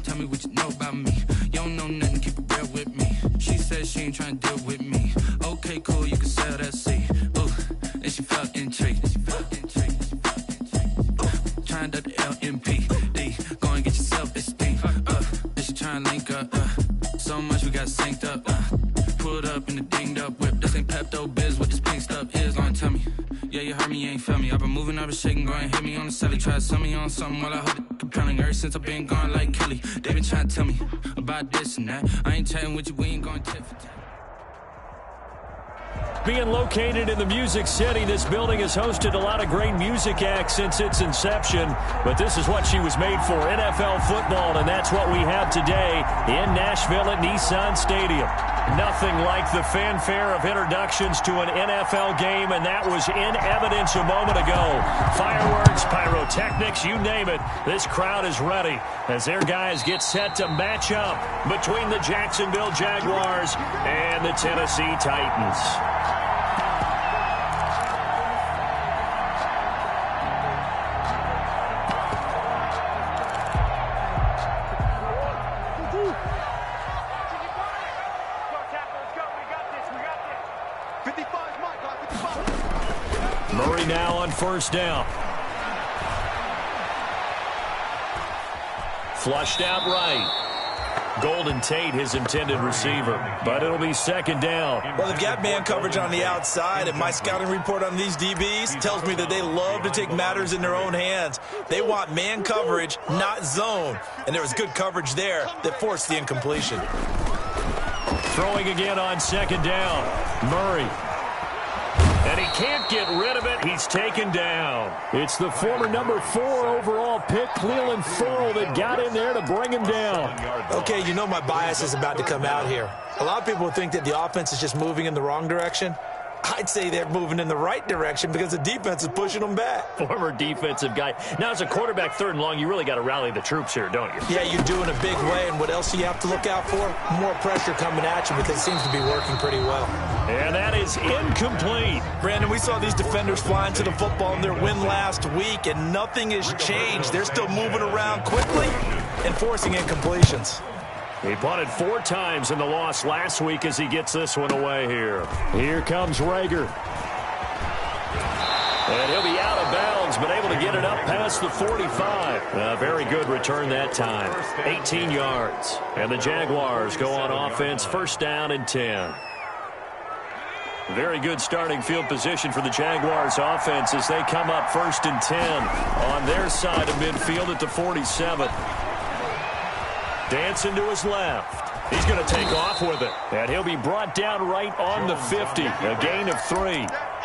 tell me what you know about me. You don't know nothing, keep it real with me. She said she ain't trying to deal with me. Okay, cool, you can sell that seat. Ooh, and she felt intrigued. Trying to the LMPD. Go and get your self-esteem. And she trying to link up. So much we got synced up. Pulled up in the dinged up whip. This ain't Pepto-Biz, what this pink stuff is. Gonna tell me. Yeah, you heard me, you ain't felt me. I've been moving, I've been shaking, go and hit me on the celly. Try to sell me on something while I hold it compelling. Ever since I've been gone like Kelly, they been trying to tell me about this and that. I ain't chatting with you, we ain't going tit for tat. Being located in the Music City, this building has hosted a lot of great music acts since its inception. But this is what she was made for, NFL football, and that's what we have today in Nashville at Nissan Stadium. Nothing like the fanfare of introductions to an NFL game, and that was in evidence a moment ago. Fireworks, pyrotechnics, you name it. This crowd is ready as their guys get set to match up between the Jacksonville Jaguars and the Tennessee Titans. Murray now on first down. Flushed out right. Golden Tate, his intended receiver. But it'll be second down. Well, they've got man coverage on the outside, and my scouting report on these DBs tells me that they love to take matters in their own hands. They want man coverage, not zone. And there was good coverage there that forced the incompletion. Throwing again on second down. Murray. And he can't get rid of it. He's taken down. It's the former number 4 overall pick, Cleveland Ferrell, that got in there to bring him down. Okay, you know my bias is about to come out here. A lot of people think that the offense is just moving in the wrong direction. I'd say they're moving in the right direction because the defense is pushing them back. Former defensive guy. Now, as a quarterback, third and long, you really got to rally the troops here, don't you? Yeah, you do in a big way. And what else do you have to look out for? More pressure coming at you because it seems to be working pretty well. And that is incomplete. Brandon, we saw these defenders flying to the football in their win last week, and nothing has changed. They're still moving around quickly and forcing incompletions. He punted 4 times in the loss last week as he gets this one away here. Here comes Rager. And he'll be out of bounds, but able to get it up past the 45. A very good return that time. 18 yards. And the Jaguars go on offense, first down and 10. Very good starting field position for the Jaguars offense as they come up first and 10 on their side of midfield at the 47. Dancing to his left. He's going to take off with it. And he'll be brought down right on the 50. A gain of 3.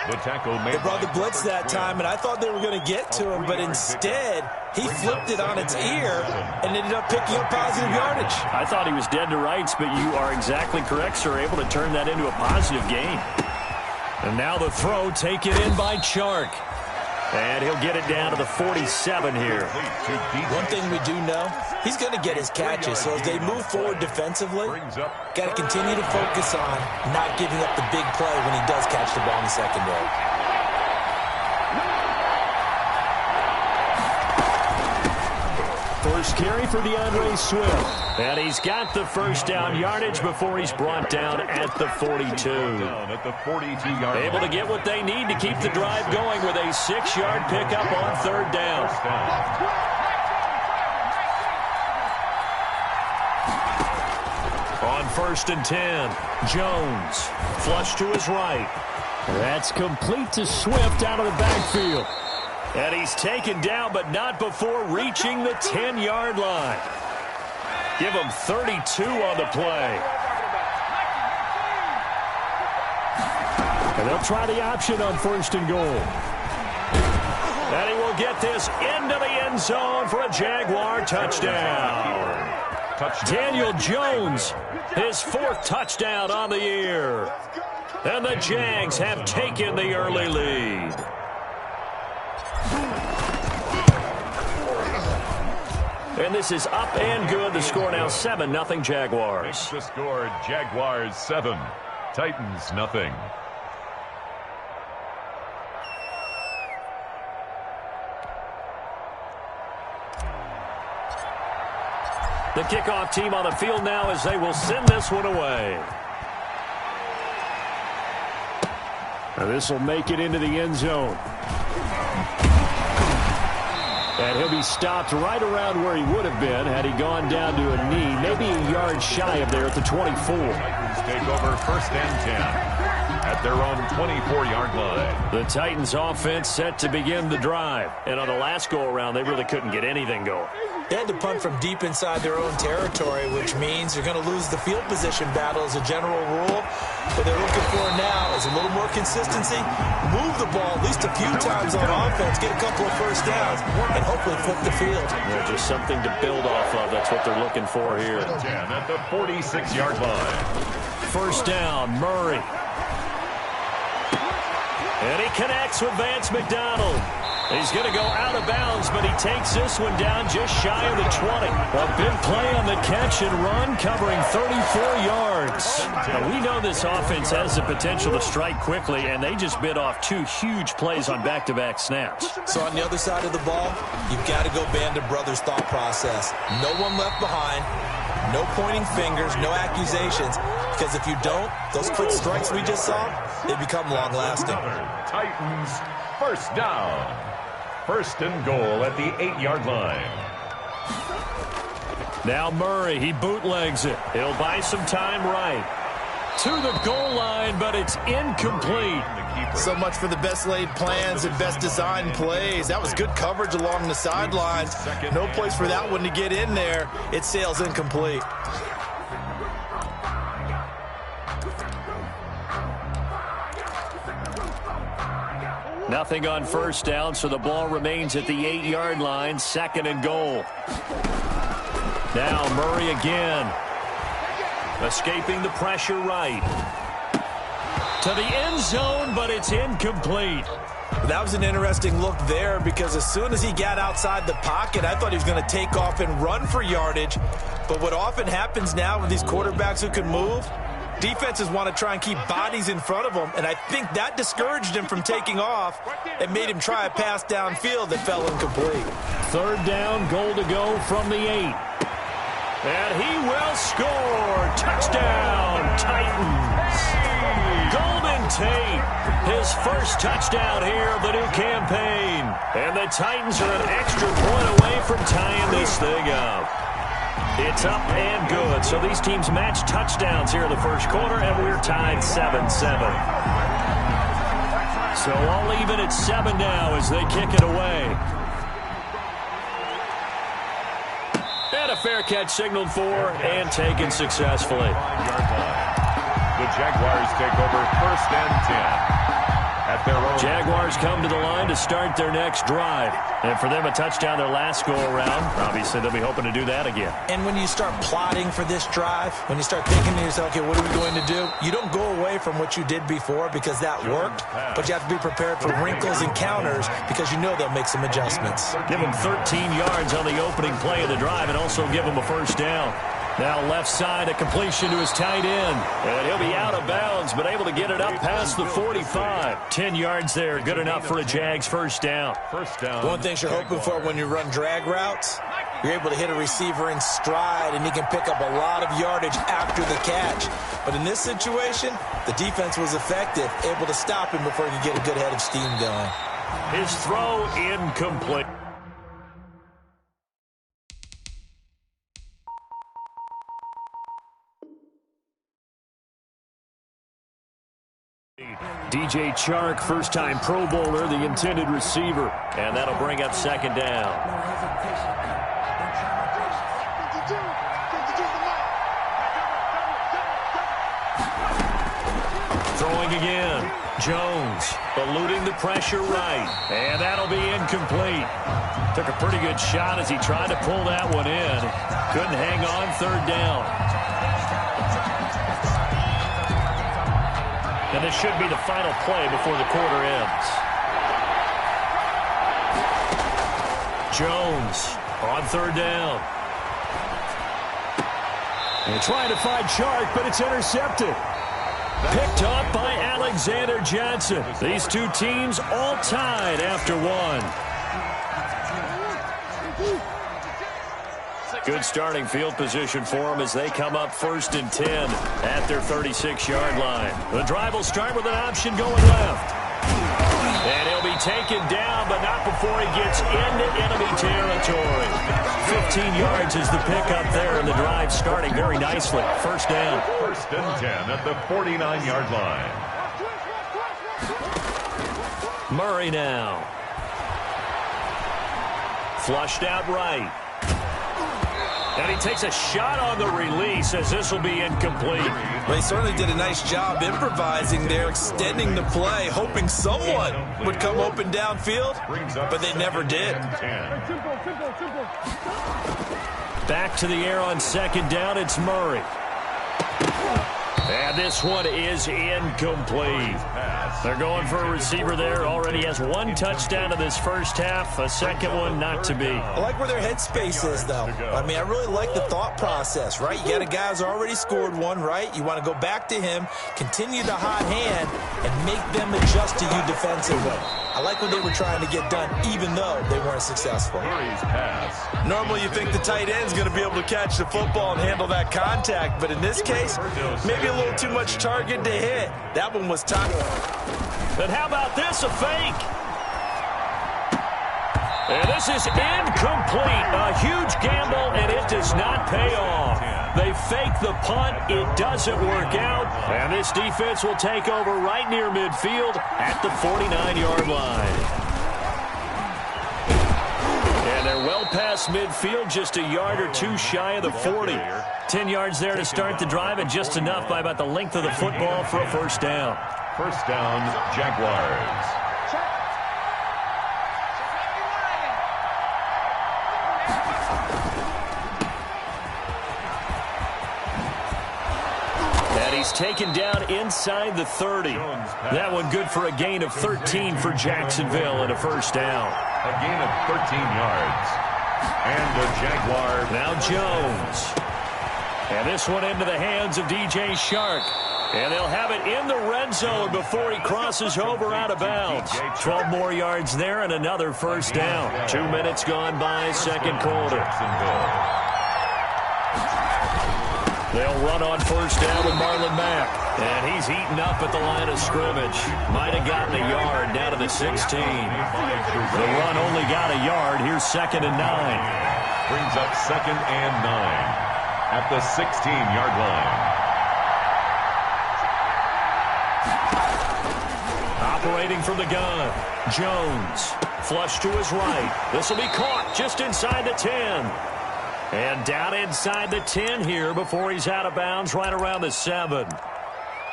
The tackle made. They brought the blitz that time, and I thought they were going to get to him, but instead he flipped it on its ear and ended up picking up positive yardage. I thought he was dead to rights, but you are exactly correct, sir. Able to turn that into a positive gain. And now the throw taken in by Chark. And he'll get it down to the 47 here. One thing we do know, he's going to get his catches. So as they move forward defensively, got to continue to focus on not giving up the big play when he does catch the ball in the secondary. First carry for DeAndre Swift. And he's got the first down yardage before he's brought down at the 42. Able to get what they need to keep the drive going with a 6-yard pickup on third down. On first and 10, Jones. Flush to his right. That's complete to Swift out of the backfield. And he's taken down, but not before reaching the 10-yard line. Give him 32 on the play. And they'll try the option on first and goal. And he will get this into the end zone for a Jaguar touchdown. Daniel Jones, his 4th touchdown on the year. And the Jags have taken the early lead. And this is up and good. The score now 7-0 Jaguars. The score, Jaguars 7, Titans nothing. The kickoff team on the field now as they will send this one away. This will make it into the end zone. And he'll be stopped right around where he would have been had he gone down to a knee, maybe a yard shy of there at the 24. Titans take over 1st and 10 at their own 24-yard line. The Titans offense set to begin the drive. And on the last go-around, they really couldn't get anything going. They had to punt from deep inside their own territory, which means you're going to lose the field position battle as a general rule. What they're looking for now is a little more consistency, move the ball at least a few times on offense, get a couple of first downs, and hopefully flip the field. Yeah, just something to build off of. That's what they're looking for here. 10 at the 46-yard line. First down, Murray. And he connects with Vance McDonald. He's going to go out of bounds, but he takes this one down just shy of the 20. A big play on the catch and run, covering 34 yards. Now, we know this offense has the potential to strike quickly, and they just bit off 2 huge plays on back-to-back snaps. So on the other side of the ball, you've got to go Band of Brothers thought process. No one left behind, no pointing fingers, no accusations, because if you don't, those quick strikes we just saw, they become long-lasting. Titans first down. 1st and goal at the 8-yard line. Now Murray, he bootlegs it. He'll buy some time right. To the goal line, but it's incomplete. So much for the best laid plans and best designed plays. That was good coverage along the sidelines. No place for that one to get in there. It sails incomplete. Nothing on first down, so the ball remains at the 8-yard line, 2nd and goal. Now Murray again. Escaping the pressure right. To the end zone, but it's incomplete. That was an interesting look there because as soon as he got outside the pocket, I thought he was going to take off and run for yardage. But what often happens now with these quarterbacks who can move, defenses want to try and keep bodies in front of them, and I think that discouraged him from taking off and made him try a pass downfield that fell incomplete. 3rd down, goal to go from the 8. And he will score. Touchdown, Titans. Golden Tate, his first touchdown here of the new campaign. And the Titans are an extra point away from tying this thing up. It's up and good. So these teams match touchdowns here in the first quarter, and we're tied 7-7. So all even at 7 now as they kick it away. And a fair catch signaled for and taken successfully. The Jaguars take over 1st and 10. At their own. Jaguars come to the line to start their next drive. And for them, a touchdown their last go-around. Obviously, they'll be hoping to do that again. And when you start plotting for this drive, when you start thinking to yourself, okay, what are we going to do? You don't go away from what you did before because that worked, but you have to be prepared for wrinkles and counters because you know they'll make some adjustments. Give them 13 yards on the opening play of the drive and also give them a first down. Now left side, a completion to his tight end. And he'll be out of bounds, but able to get it up past the 45. 10 yards there, good enough for a Jags first down. One thing you're hoping for when you run drag routes, you're able to hit a receiver in stride, and he can pick up a lot of yardage after the catch. But in this situation, the defense was effective, able to stop him before he could get a good head of steam going. His throw incomplete. DJ Chark, first-time Pro Bowler, the intended receiver. And that'll bring up 2nd down. Throwing again. Jones eluding the pressure right. And that'll be incomplete. Took a pretty good shot as he tried to pull that one in. Couldn't hang on, 3rd down. And this should be the final play before the quarter ends. Jones on 3rd down. And trying to find Chark, but it's intercepted. Picked up by Alexander Johnson. These two teams all tied after one. Good starting field position for them as they come up 1st and 10 at their 36-yard line. The drive will start with an option going left. And he'll be taken down, but not before he gets into enemy territory. 15 yards is the pickup there, and the drive starting very nicely. 1st down. 1st and 10 at the 49-yard line. Murray now. Flushed out right. And he takes a shot on the release as this will be incomplete. Well, he certainly did a nice job improvising there, extending the play, hoping someone would come open downfield, but they never did. Back to the air on 2nd down, it's Murray. And this one is incomplete. They're going for a receiver there. Already has 1 touchdown in this 1st half. A 2nd one not to be. I like where their headspace is, though. I mean, I really like the thought process, right? You got a guy who's already scored 1, right? You want to go back to him, continue the hot hand, and make them adjust to you defensively. I like what they were trying to get done, even though they weren't successful. Normally, you think the tight end's going to be able to catch the football and handle that contact, but in this case, maybe a little too much target to hit. That one was tough. But how about this, a fake? And this is incomplete. A huge gamble, and it does not pay off. They fake the punt. It doesn't work out. And this defense will take over right near midfield at the 49-yard line. And they're well past midfield, just a yard or 2 shy of the 40. 10 yards there to start the drive, and just enough by about the length of the football for a 1st down. 1st down, Jaguars. And he's taken down inside the 30. That one good for a gain of 13 for Jacksonville and a 1st down. A gain of 13 yards. And the Jaguar. Now Jones. And this one into the hands of DJ Shark. And they'll have it in the red zone before he crosses over out of bounds. 12 more yards there and another 1st down. 2 minutes gone by, 2nd quarter. They'll run on 1st down with Marlon Mack. And he's eaten up at the line of scrimmage. Might have gotten a yard down to the 16. The run only got a yard. Here's 2nd and 9. Brings up 2nd and 9 at the 16-yard line. Operating from the gun, Jones. Flush to his right. This will be caught just inside the 10. And down inside the 10 here before he's out of bounds right around the 7.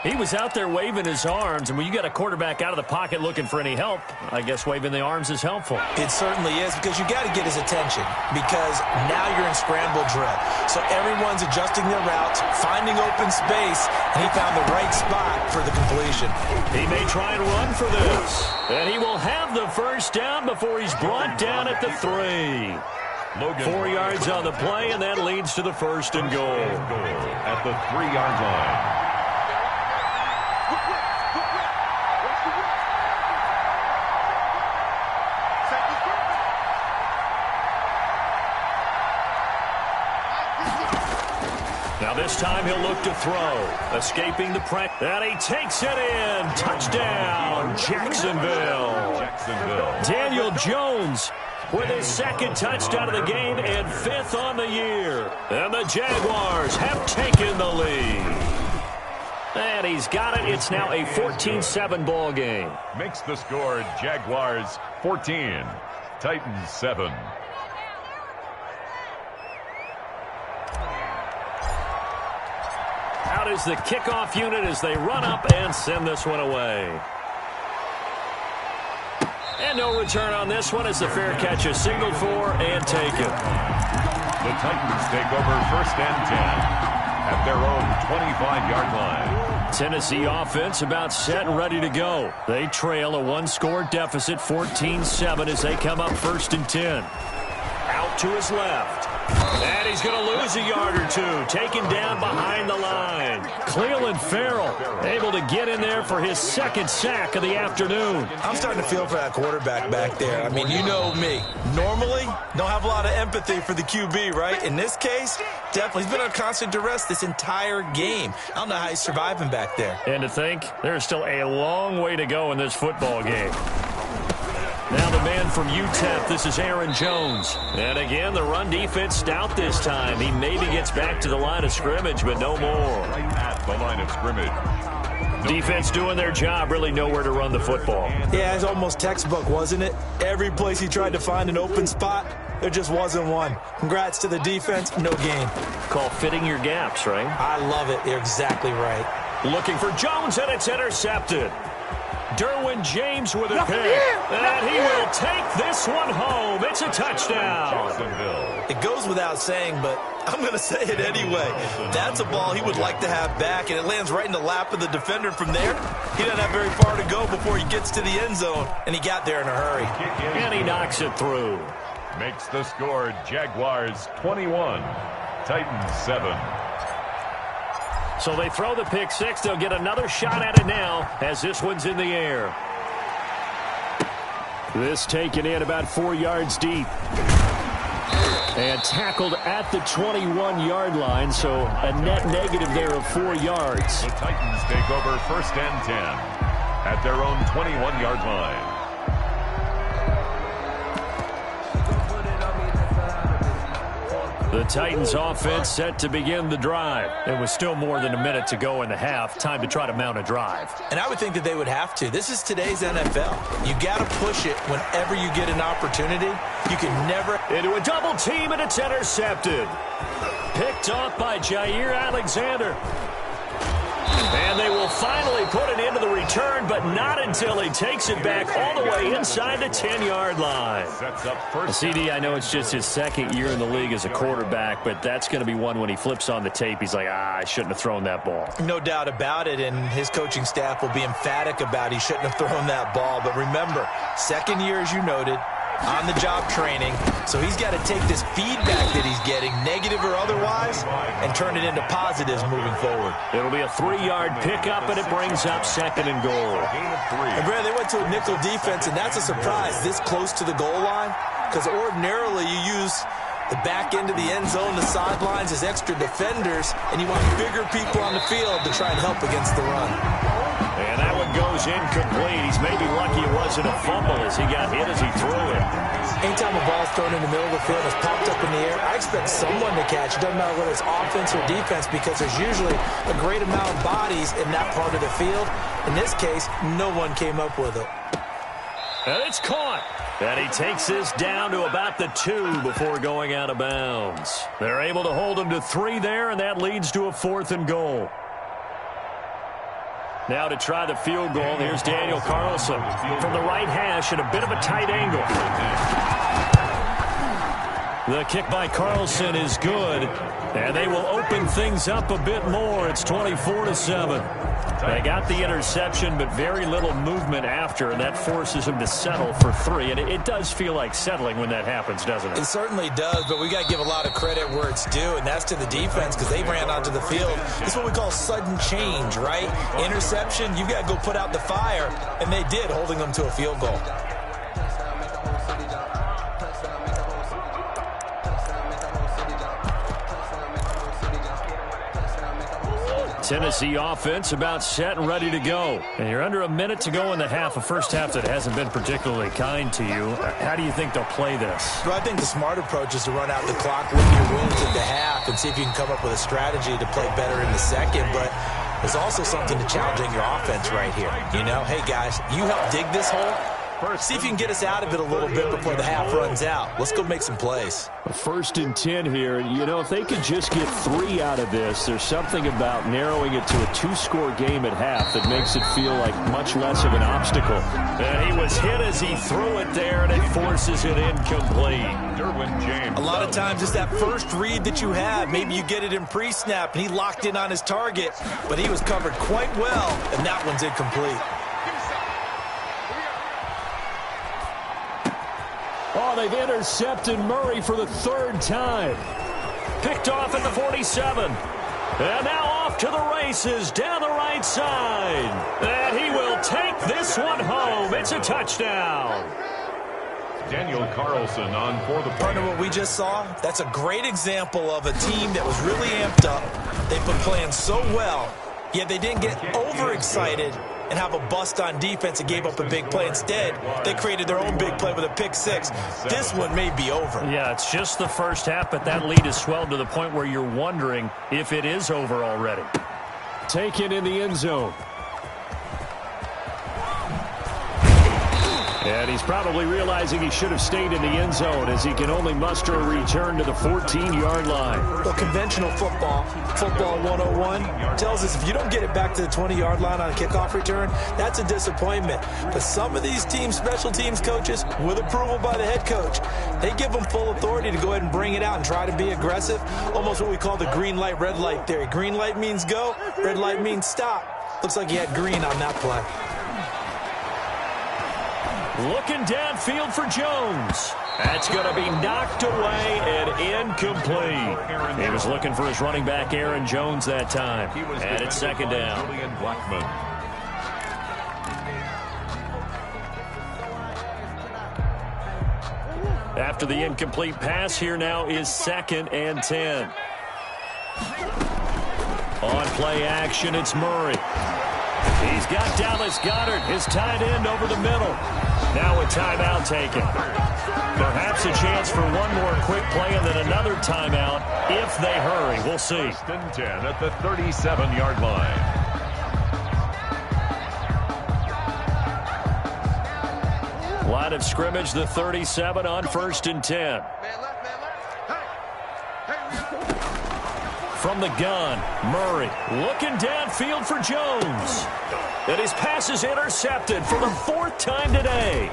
He was out there waving his arms, and when you got a quarterback out of the pocket looking for any help, I guess waving the arms is helpful. It certainly is, because you got to get his attention, because now you're in scramble drill. So everyone's adjusting their routes, finding open space, and he found the right spot for the completion. He may try and run for this, and he will have the 1st down before he's brought down at the 3. 4 yards on the play, and that leads to the 1st and goal. At the 3-yard line. Now this time he'll look to throw. Escaping the pressure. And he takes it in. Touchdown, Jacksonville. Daniel Jones with his 2nd touchdown of the game and 5th on the year. And the Jaguars have taken the lead. And he's got it. It's now a 14-7 ball game. Makes the score Jaguars 14, Titans 7. Out is the kickoff unit as they run up and send this one away. And no return on this one as the fair catch is signaled for and taken. The Titans take over 1st and 10 at their own 25-yard line. Tennessee offense about set and ready to go. They trail a 1-score deficit, 14-7, as they come up 1st and 10. Out to his left. And he's he's going to lose a yard or two. Taken down behind the line. Cleveland Farrell able to get in there for his second sack of the afternoon. I'm starting to feel for that quarterback back there. I mean, you know me. Normally, don't have a lot of empathy for the QB, right? In this case, definitely. He's been under constant duress this entire game. I don't know how he's surviving back there. And to think, there's still a long way to go in this football game. Now the man from UTEP, this is Aaron Jones. And again, the run defense stout this time. He maybe gets back to the line of scrimmage, but no more. Right at the line of scrimmage. Defense doing their job, really nowhere to run the football. Yeah, it's almost textbook, wasn't it? Every place he tried to find an open spot, there just wasn't one. Congrats to the defense, no gain. Call fitting your gaps, right? I love it. You're exactly right. Looking for Jones, and it's intercepted. Derwin James with a pick, and he will take this one home. It's a touchdown. It goes without saying, but I'm going to say it anyway. That's a ball he would like to have back, and it lands right in the lap of the defender from there. He doesn't have very far to go before he gets to the end zone, and he got there in a hurry. And he knocks it through. Makes the score Jaguars 21, Titans 7. So they throw the pick six. They'll get another shot at it now as this one's in the air. This taken in about 4 yards deep. And tackled at the 21-yard line, so a net negative there of 4 yards. The Titans take over 1st and 10 at their own 21-yard line. The Titans offense set to begin the drive. There was still more than a minute to go in the half. Time to try to mount a drive. And I would think that they would have to. This is today's NFL. You got to push it whenever you get an opportunity. You can never... Into a double team, and it's intercepted. Picked off by Jair Alexander. And they will finally put it into the return, but not until he takes it back all the way inside the 10-yard line. Sets up first. CD, I know it's just his second year in the league as a quarterback, but that's going to be one when he flips on the tape. He's like, I shouldn't have thrown that ball. No doubt about it, and his coaching staff will be emphatic about he shouldn't have thrown that ball. But remember, second year, as you noted, on-the-job training, so he's got to take this feedback that he's getting, negative or otherwise, and turn it into positives moving forward. It'll be a 3-yard pickup, and it brings up 2nd and goal. And Brad, they went to a nickel defense, and that's a surprise this close to the goal line, because ordinarily you use the back end of the end zone, the sidelines as extra defenders, and you want bigger people on the field to try and help against the run. And that one goes incomplete. He's maybe lucky it wasn't a fumble as he got hit as he threw it. Anytime a ball's thrown in the middle of the field, it's popped up in the air, I expect someone to catch. It doesn't matter whether it's offense or defense, because there's usually a great amount of bodies in that part of the field. In this case, no one came up with it. And it's caught. And he takes this down to about the 2 before going out of bounds. They're able to hold him to 3 there, and that leads to a 4th and goal. Now to try the field goal, here's Daniel Carlson from the right hash at a bit of a tight angle. The kick by Carlson is good, and they will open things up a bit more. It's 24-7. They got the interception, but very little movement after, and that forces him to settle for 3. And it does feel like settling when that happens, doesn't it? It certainly does, but we got to give a lot of credit where it's due, and that's to the defense, because they ran onto the field. It's what we call sudden change, right? Interception, you've got to go put out the fire, and they did, holding them to a field goal. Tennessee offense about set and ready to go. And you're under a minute to go in the half, a first half that hasn't been particularly kind to you. How do you think they'll play this? Well, I think the smart approach is to run out the clock with your wins at the half and see if you can come up with a strategy to play better in the second. But there's also something to challenging your offense right here. You know, hey, guys, you help dig this hole. See if you can get us out of it a little bit before the half runs out. Let's go make some plays. 1st and 10 here. You know, if they could just get 3 out of this, there's something about narrowing it to a 2-score game at half that makes it feel like much less of an obstacle. And he was hit as he threw it there, and it forces it incomplete. Derwin James. A lot of times it's that first read that you have. Maybe you get it in pre-snap, and he locked in on his target, but he was covered quite well, and that one's incomplete. Oh, they've intercepted Murray for the 3rd time. Picked off at the 47. And now off to the races down the right side. And he will take this one home. It's a touchdown. Daniel Carlson on for the Partner, what we just saw, that's a great example of a team that was really amped up. They've been playing so well, yet they didn't get overexcited and have a bust on defense and gave up a big play. Instead, they created their own big play with a pick six. This one may be over. Yeah, it's just the first half, but that lead has swelled to the point where you're wondering if it is over already. Taken in the end zone. And he's probably realizing he should have stayed in the end zone as he can only muster a return to the 14-yard line. Well, conventional football 101, tells us if you don't get it back to the 20-yard line on a kickoff return, that's a disappointment. But some of these teams, special teams coaches, with approval by the head coach, they give them full authority to go ahead and bring it out and try to be aggressive. Almost what we call the green light, red light theory. Green light means go, red light means stop. Looks like he had green on that play. Looking downfield for Jones. That's going to be knocked away and incomplete. He was looking for his running back, Aaron Jones, that time. And it's second down. After the incomplete pass, here now is 2nd and 10. On play action, it's Murray. He's got Dallas Goedert, his tight end, over the middle. Now a timeout taken. Perhaps a chance for one more quick play and then another timeout if they hurry. We'll see. 1st and 10 at the 37-yard line. Line of scrimmage, the 37 on 1st and 10. From the gun, Murray looking downfield for Jones. And his pass is intercepted for the 4th time today.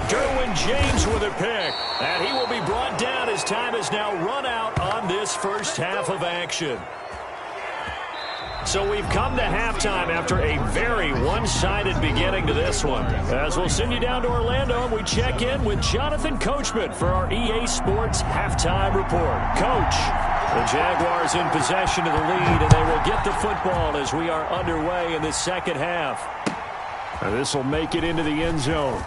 Derwin James with a pick. And he will be brought down as time is now run out on this first half of action. So we've come to halftime after a very one-sided beginning to this one. As we'll send you down to Orlando, and we check in with Jonathan Coachman for our EA Sports Halftime Report. Coach, the Jaguars in possession of the lead, and they will get the football as we are underway in the second half. And this will make it into the end zone.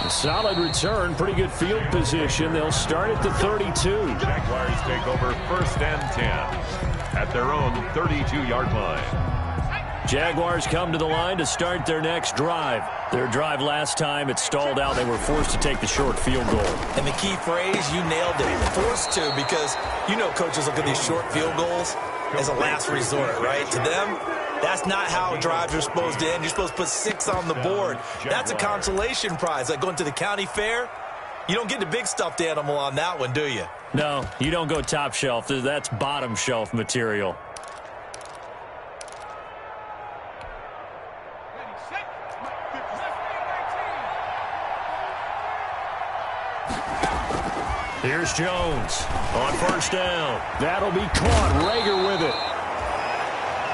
A solid return, pretty good field position. They'll start at the 32. Jaguars take over 1st and 10 at their own 32-yard line. Jaguars come to the line to start their next drive. Their drive last time, it stalled out. They were forced to take the short field goal. And the key phrase, you nailed it, forced to, because you know coaches look at these short field goals as a last resort, right? To them, that's not how drives are supposed to end. You're supposed to put 6 on the board. That's a consolation prize. Like going to the county fair, you don't get the big stuffed animal on that one, do you? No, you don't go top shelf. That's bottom shelf material. Here's Jones on 1st down. That'll be caught. Rager with it.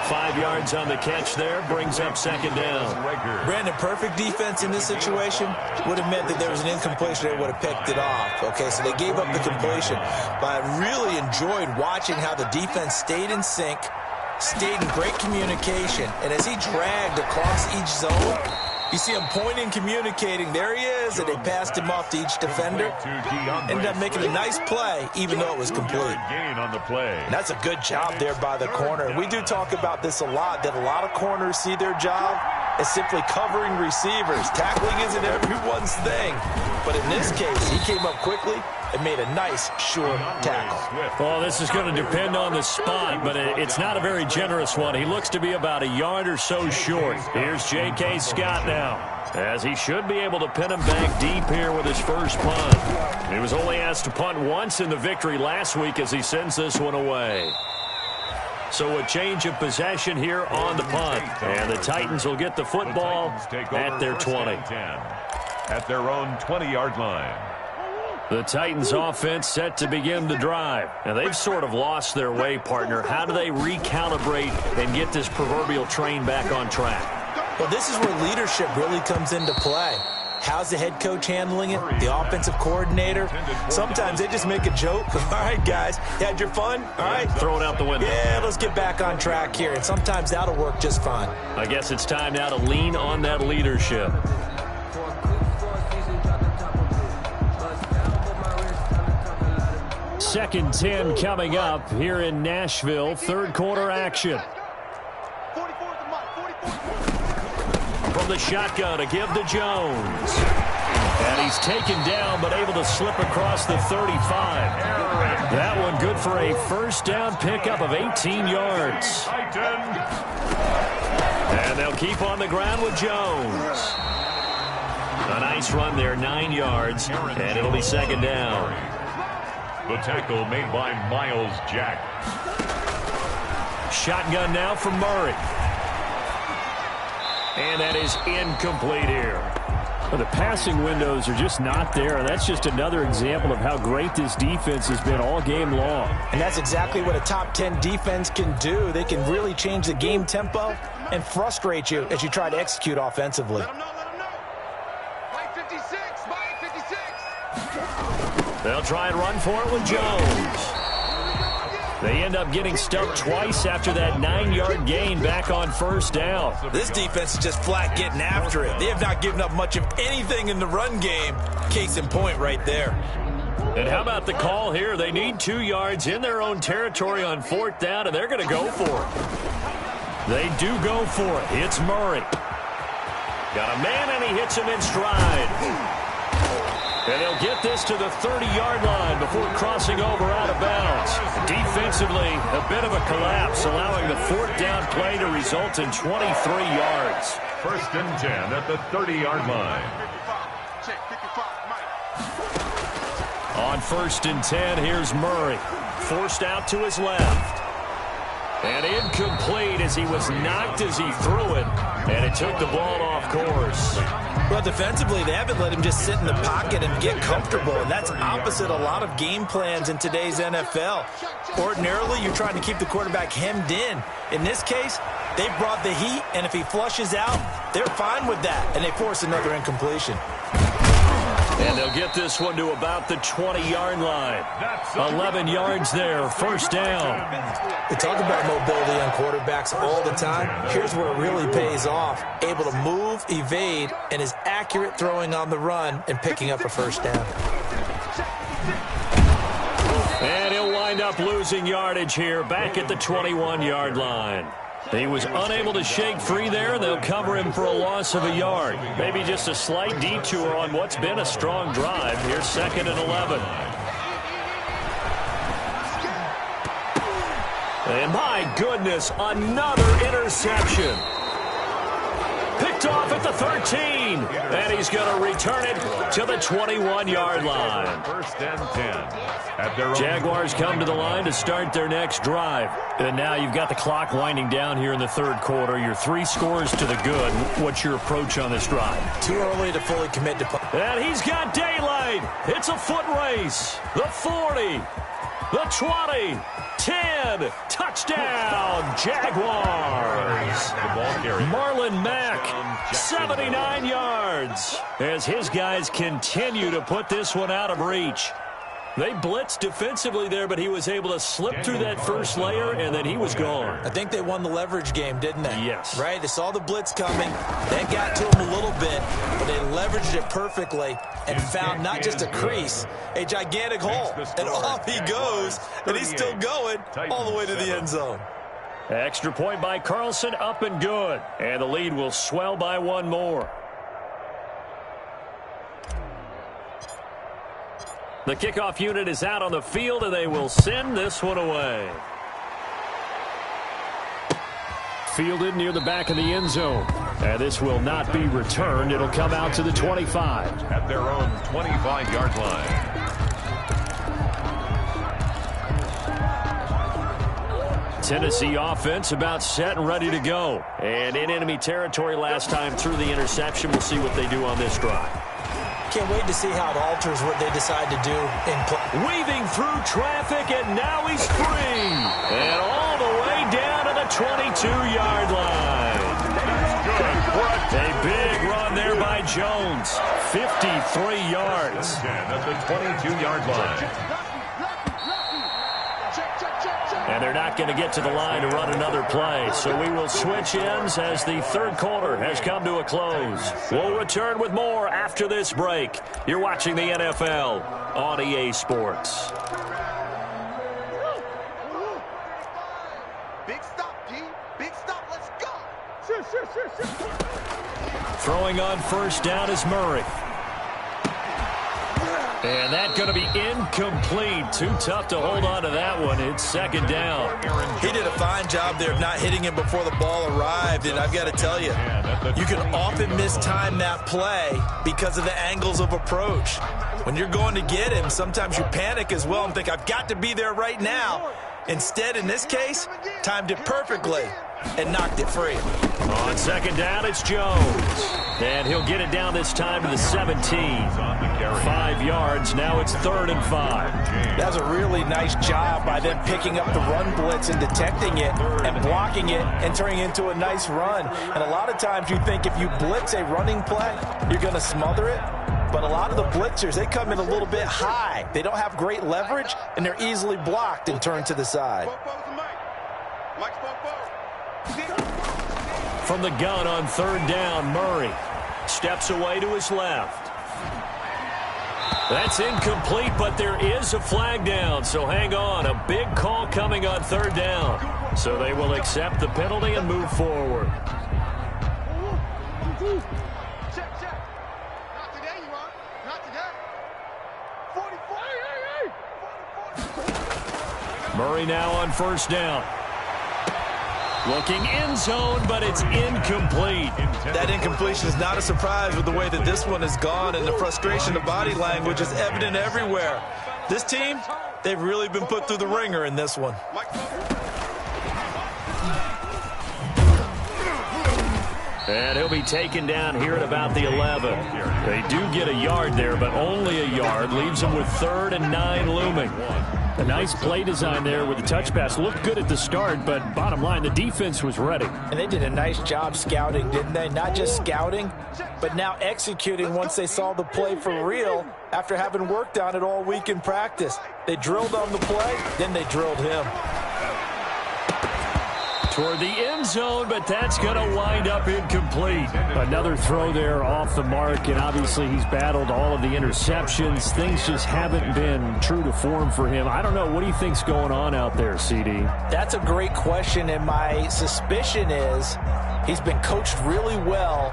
5 yards on the catch there. Brings up 2nd down. Brandon, perfect defense in this situation would have meant that there was an incompletion. They would have picked it off. Okay, so they gave up the completion. But I really enjoyed watching how the defense stayed in sync, stayed in great communication. And as he dragged across each zone, you see him pointing, communicating. There he is, and they passed him off to each defender. Ended up making a nice play, even though it was complete. Gain on the play. And that's a good job there by the corner. We do talk about this a lot, that a lot of corners see their job as simply covering receivers. Tackling isn't everyone's thing. But in this case, he came up quickly and made a nice, short tackle. Well, this is going to depend on the spot, but it's not a very generous one. He looks to be about a yard or so short. Here's J.K. Scott now, as he should be able to pin him back deep here with his first punt. He was only asked to punt once in the victory last week as he sends this one away. So a change of possession here on the punt. And the Titans will get the football at their 20. At their own 20-yard line. The Titans offense set to begin the drive. Now, they've sort of lost their way, partner. How do they recalibrate and get this proverbial train back on track? Well, this is where leadership really comes into play. How's the head coach handling it? The offensive coordinator? Sometimes they just make a joke. All right, guys, you had your fun? All right. Throw it out the window. Yeah, let's get back on track here. And sometimes that'll work just fine. I guess it's time now to lean on that leadership. Second 10 coming up here in Nashville. Third quarter action. From the shotgun to give to Jones. And he's taken down but able to slip across the 35. That one good for a first down pickup of 18 yards. And they'll keep on the ground with Jones. A nice run there, 9 yards, and it'll be second down. The tackle made by Miles Jack. Shotgun now from Murray. And that is incomplete here. Well, the passing windows are just not there, and that's just another example of how great this defense has been all game long. And that's exactly what a top 10 defense can do. They can really change the game tempo and frustrate you as you try to execute offensively. Let him know. Mike 56, Mike 56. They'll try and run for it with Jones. They end up getting stuck twice after that 9-yard gain back on first down. This defense is just flat getting after it. They have not given up much of anything in the run game. Case in point right there. And how about the call here? They need 2 yards in their own territory on fourth down, and they're going to go for it. They do go for it. It's Murray. Got a man, and he hits him in stride. And they'll get this to the 30-yard line before crossing over out of bounds. Defensively, a bit of a collapse, allowing the fourth down play to result in 23 yards. First and 10 at the 30-yard line. On first and 10, here's Murray. Forced out to his left. And incomplete as he was knocked as he threw it. And it took the ball off course. Well, defensively, they haven't let him just sit in the pocket and get comfortable. And that's opposite a lot of game plans in today's NFL. Ordinarily, you're trying to keep the quarterback hemmed in. In this case, they brought the heat, and if he flushes out, they're fine with that. And they force another incompletion. And they'll get this one to about the 20-yard line. 11 yards there, first down. We talk about mobility on quarterbacks all the time. Here's where it really pays off. Able to move, evade, and is accurate throwing on the run and picking up a first down. And he'll wind up losing yardage here back at the 21-yard line. He was unable to shake free there. They'll cover him for a loss of a yard. Maybe just a slight detour on what's been a strong drive. Here's second and 11. And my goodness, another interception. Picked off at the 13. And he's going to return it to the 21-yard line. First and 10. Jaguars come to the line to start their next drive. And now you've got the clock winding down here in the third quarter. Your 3 scores to the good. What's your approach on this drive? Too early to fully commit to play. And he's got daylight. It's a foot race. The 40, the 20, 10, touchdown, Jaguars. Marlon Mack, 79 yards, as his guys continue to put this one out of reach. They blitzed defensively there, but he was able to slip through that first layer, and then he was gone. I think they won the leverage game, didn't they? Yes. Right? They saw the blitz coming. That got to him a little bit, but they leveraged it perfectly and found not just a crease, a gigantic hole. And off he goes, and he's still going all the way to the end zone. Extra point by Carlson, up and good. And the lead will swell by one more. The kickoff unit is out on the field, and they will send this one away. Fielded near the back of the end zone. And this will not be returned. It'll come out to the 25. At their own 25-yard line. Tennessee offense about set and ready to go. And in enemy territory last time through the interception. We'll see what they do on this drive. Can't wait to see how it alters what they decide to do in play. Weaving through traffic, and now he's free. And all the way down to the 22-yard line. A big run there by Jones. 53 yards. At the 22-yard line. And they're not going to get to the line to run another play. So we will switch ends as the third quarter has come to a close. We'll return with more after this break. You're watching the NFL on EA Sports. Big stop, D. Big stop. Let's go. Throwing on first down is Murray. And that's going to be incomplete. Too tough to hold on to that one. It's second down. He did a fine job there of not hitting him before the ball arrived, and I've got to tell you, you can often mistime that play because of the angles of approach. When you're going to get him, sometimes you panic as well and think, I've got to be there right now. Instead, in this case, timed it perfectly and knocked it free. On second down, it's Jones. And he'll get it down this time to the 17. 5 yards. Now it's 3rd and 5. That was a really nice job by them picking up the run blitz and detecting it and blocking it and turning it into a nice run. And a lot of times you think if you blitz a running play, you're going to smother it. But a lot of the blitzers, they come in a little bit high. They don't have great leverage, and they're easily blocked and turned to the side. From the gun on 3rd down, Murray steps away to his left. That's incomplete, but there is a flag down, so hang on. A big call coming on 3rd down. So they will accept the penalty and move forward. Murray now on first down. Looking end zone, but it's incomplete. That incompletion is not a surprise with the way that this one has gone, and the frustration of body language is evident everywhere. This team, they've really been put through the ringer in this one. And he'll be taken down here at about the 11. They do get a yard there, but only a yard. Leaves them with 3rd and 9 looming. A nice play design there with the touch pass. Looked good at the start, but bottom line, the defense was ready. And they did a nice job scouting, didn't they? Not just scouting, but now executing once they saw the play for real after having worked on it all week in practice. They drilled on the play, then they drilled him. Toward the end zone, but that's going to wind up incomplete. Another throw there off the mark, and obviously he's battled all of the interceptions. Things just haven't been true to form for him. I don't know. What do you think's going on out there, CD? That's a great question, and my suspicion is he's been coached really well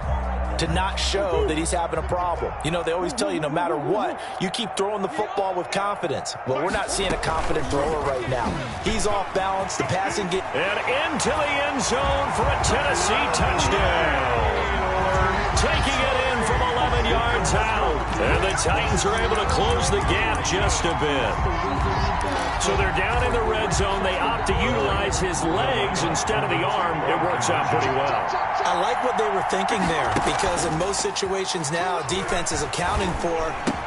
to not show that he's having a problem. You know, they always tell you no matter what, you keep throwing the football with confidence. Well, we're not seeing a confident thrower right now. He's off balance. The passing game. And into the end zone for a Tennessee touchdown. Taking it in from 11 yards out. And the Titans are able to close the gap just a bit. So they're down in the red zone. They opt to utilize his legs instead of the arm. It works out pretty well. I like what they were thinking there, because in most situations now, defense is accounting for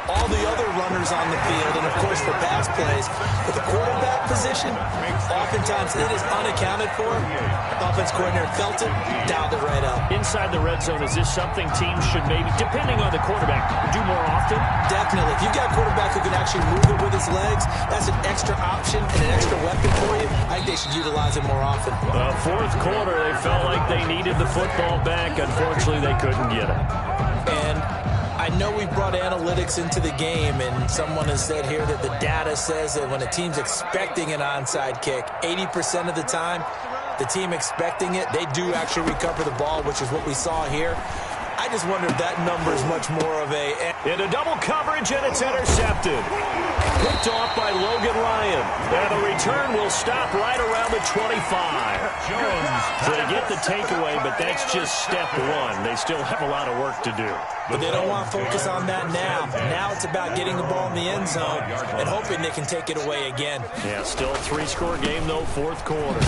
all the other runners on the field and, of course, for pass plays. But the quarterback position, oftentimes it is unaccounted for. The offense coordinator felt it, dialed it right up. Inside the red zone, is this something teams should maybe, depending on the quarterback, do more often? Definitely. If you've got a quarterback who can actually move it with his legs, that's an extra option and an extra weapon for you. I think they should utilize it more often. Fourth quarter, they felt like they needed the football back. Unfortunately, they couldn't get it. And I know we brought analytics into the game, and someone has said here that the data says that when a team's expecting an onside kick, 80% of the time, the team expecting it, they do actually recover the ball, which is what we saw here. I just wonder if that number is much more of a... Into double coverage, and it's intercepted. Picked off by Logan Ryan. And the return will stop right around the 25. So they get the takeaway, but that's just step one. They still have a lot of work to do. But they don't want to focus on that now. Now it's about getting the ball in the end zone and hoping they can take it away again. Yeah, still a 3-score game, though, fourth quarter.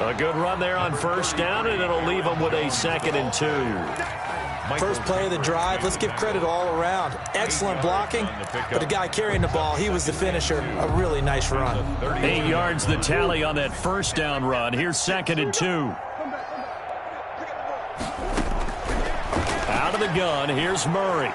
A good run there on first down, and it'll leave them with a 2nd and 2. First play of the drive, let's give credit all around. Excellent blocking, but the guy carrying the ball, he was the finisher. A really nice run. 8 yards the tally on that first down run. Here's 2nd and 2. the gun. Here's Murray.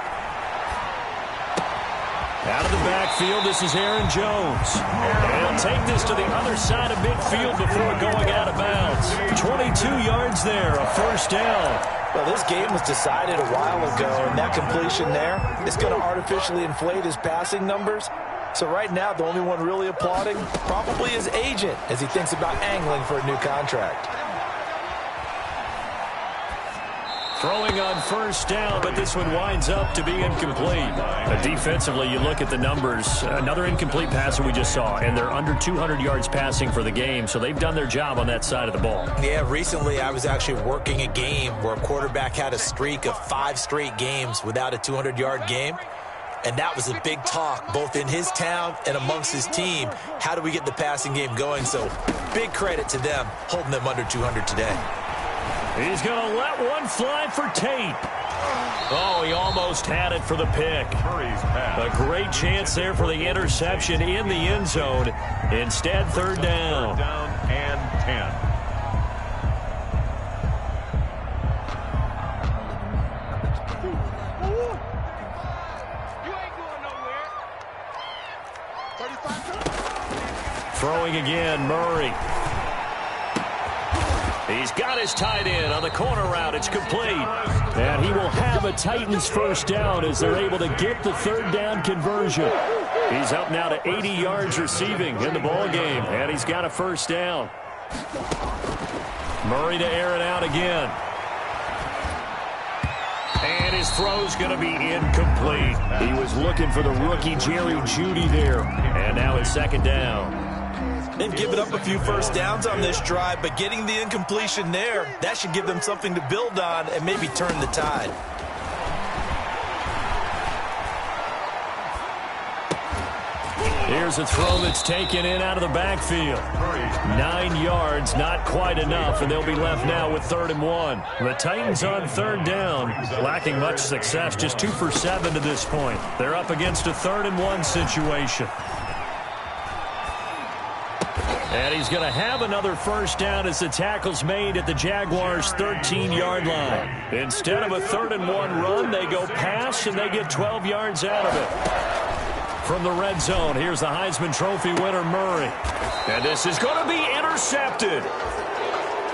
Out of the backfield, this is Aaron Jones. And he'll take this to the other side of midfield before going out of bounds. 22 yards there, a first down. Well, this game was decided a while ago, and that completion there is going to artificially inflate his passing numbers. So right now, the only one really applauding probably his agent as he thinks about angling for a new contract. Throwing on first down, but this one winds up to be incomplete. Defensively, you look at the numbers. Another incomplete pass that we just saw, and they're under 200 yards passing for the game, so they've done their job on that side of the ball. Yeah, recently I was actually working a game where a quarterback had a streak of 5 straight games without a 200-yard game, and that was a big talk both in his town and amongst his team. How do we get the passing game going? So big credit to them holding them under 200 today. He's going to let one fly for Tate. Oh, he almost had it for the pick. A great chance there for the interception in the end zone. Instead, third down. Third down and 10. Throwing again, Murray. He's got his tight end on the corner route. It's complete. And he will have a Titans first down as they're able to get the third down conversion. He's up now to 80 yards receiving in the ball game, and he's got a first down. Murray to air it out again. And his throw's going to be incomplete. He was looking for the rookie Jerry Jeudy there. And now it's second down. They've given up a few first downs on this drive, but getting the incompletion there, that should give them something to build on and maybe turn the tide. Here's a throw that's taken in out of the backfield. 9 yards, not quite enough, and they'll be left now with 3rd and 1. The Titans on third down, lacking much success, just 2 for 7 to this point. They're up against a 3rd and 1 situation. And he's going to have another first down as the tackle's made at the Jaguars' 13-yard line. Instead of a 3rd and 1 run, they go pass, and they get 12 yards out of it. From the red zone, here's the Heisman Trophy winner, Murray. And this is going to be intercepted.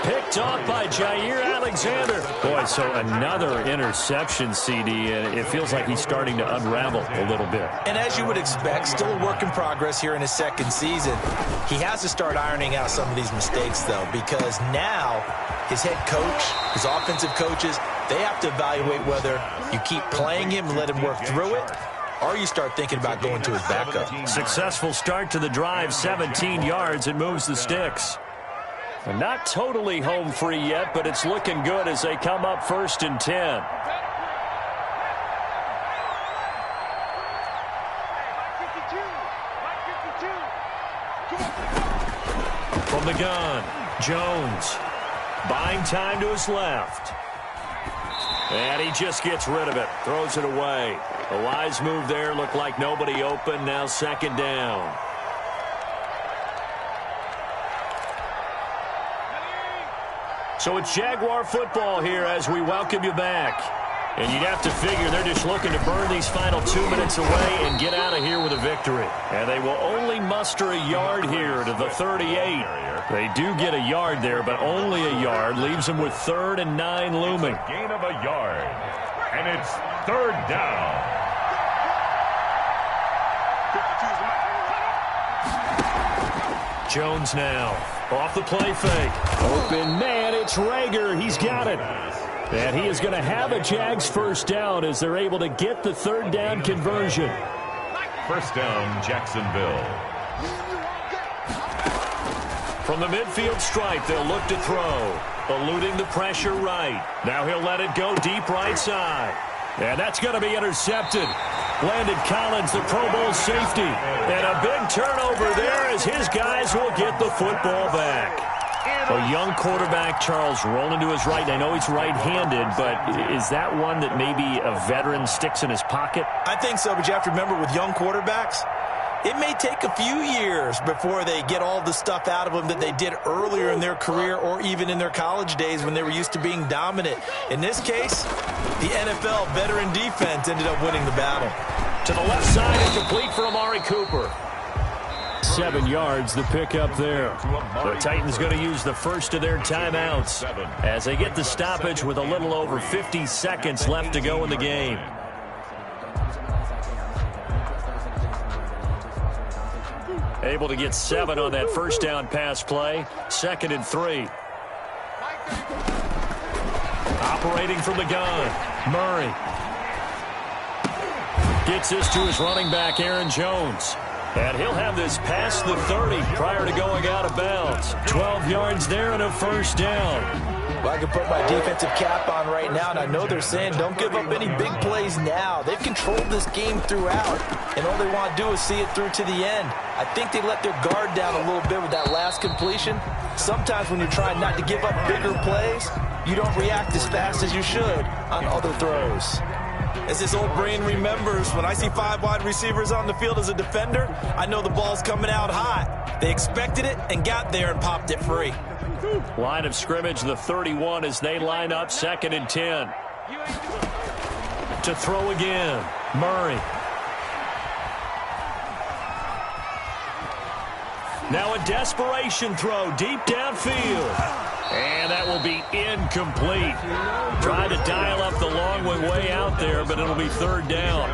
Picked off by Jair Alexander. Boy, so another interception, CD, and it feels like he's starting to unravel a little bit. And as you would expect, still a work in progress here in his second season. He has to start ironing out some of these mistakes, though, because now his head coach, his offensive coaches, they have to evaluate whether you keep playing him and let him work through it, or you start thinking about going to his backup. Successful start to the drive, 17 yards, and moves the sticks. And not totally home free yet, but it's looking good as they come up 1st and 10. From the gun, Jones. Buying time to his left. And he just gets rid of it. Throws it away. A wise move there. Looked like nobody open. Now 2nd down. So it's Jaguar football here as we welcome you back. And you'd have to figure they're just looking to burn these final 2 minutes away and get out of here with a victory. And they will only muster a yard here to the 38. They do get a yard there, but only a yard. Leaves them with 3rd and 9 looming. Gain of a yard. And it's 3rd down. Jones now. Off the play fake. Open man, it's Rager. He's got it. And he is going to have a Jags first down as they're able to get the 3rd down conversion. First down, Jacksonville. From the midfield stripe, they'll look to throw. Eluding the pressure right. Now he'll let it go deep right side. And that's going to be intercepted. Landon Collins, the Pro Bowl safety. And a big turnover there as his guys will get the football back. A young quarterback, Charles, rolling to his right. I know he's right-handed, but is that one that maybe a veteran sticks in his pocket? I think so, but you have to remember with young quarterbacks, it may take a few years before they get all the stuff out of them that they did earlier in their career or even in their college days when they were used to being dominant. In this case, The NFL veteran defense ended up winning the battle. To the left side and complete for Amari Cooper. 7 yards, the pickup there. The Titans going to use the first of their timeouts as they get the stoppage with a little over 50 seconds left to go in the game. Able to get 7 on that first down pass play. 2nd and 3. Operating from the gun, Murray. Gets this to his running back, Aaron Jones. And he'll have this past the 30 prior to going out of bounds. 12 yards there and a first down. Well, I can put my defensive cap on right now, and I know they're saying don't give up any big plays now. They've controlled this game throughout, and all they want to do is see it through to the end. I think they let their guard down a little bit with that last completion. Sometimes when you're trying not to give up bigger plays, you don't react as fast as you should on other throws. As this old brain remembers, when I see 5 wide receivers on the field as a defender, I know the ball's coming out hot. They expected it and got there and popped it free. Line of scrimmage, the 31 as they line up, 2nd and 10. To throw again, Murray. Now a desperation throw deep downfield. And that will be incomplete. Tried to dial up the long way out there, but it'll be 3rd down.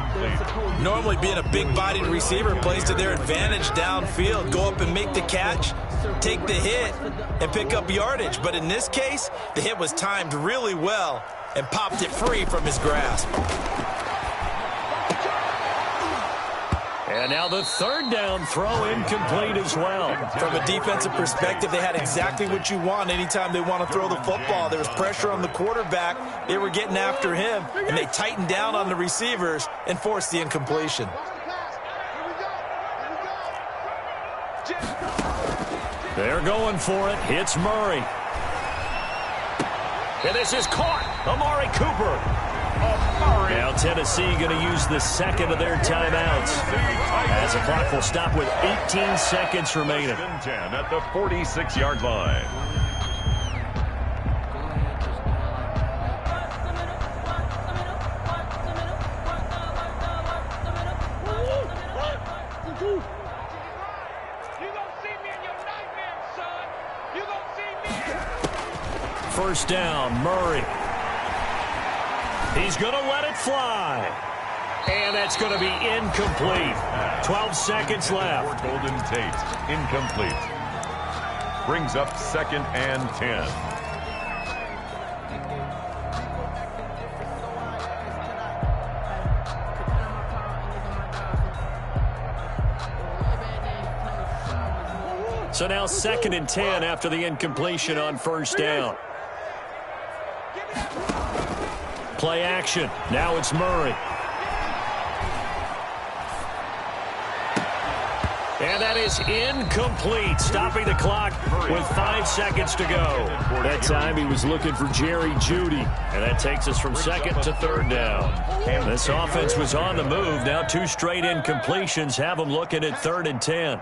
Normally being a big-bodied receiver plays to their advantage downfield. Go up and make the catch, take the hit, and pick up yardage. But in this case, the hit was timed really well and popped it free from his grasp. And now the 3rd down throw incomplete as well. From a defensive perspective, they had exactly what you want anytime they want to throw the football. There was pressure on the quarterback. They were getting after him, and they tightened down on the receivers and forced the incompletion. They're going for it. Hits Murray. And this is caught. Amari Cooper. Now Tennessee going to use the 2nd of their timeouts as the clock will stop with 18 seconds remaining. 10 at the 46-yard line. First down, Murray. He's going to let it fly. And that's going to be incomplete. 12 seconds left. Golden Tate, incomplete. Brings up 2nd and 10. So now 2nd and 10 after the incompletion on first down. Play action. Now it's Murray. And that is incomplete, stopping the clock with 5 seconds to go. That time he was looking for Jerry Jeudy, and that takes us from 2nd to 3rd down. This offense was on the move. Now 2 straight incompletions have them looking at 3rd and 10.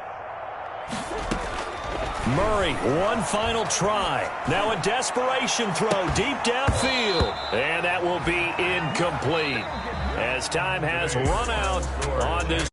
Murray, one final try. Now a desperation throw deep downfield. And that will be incomplete as time has run out on this.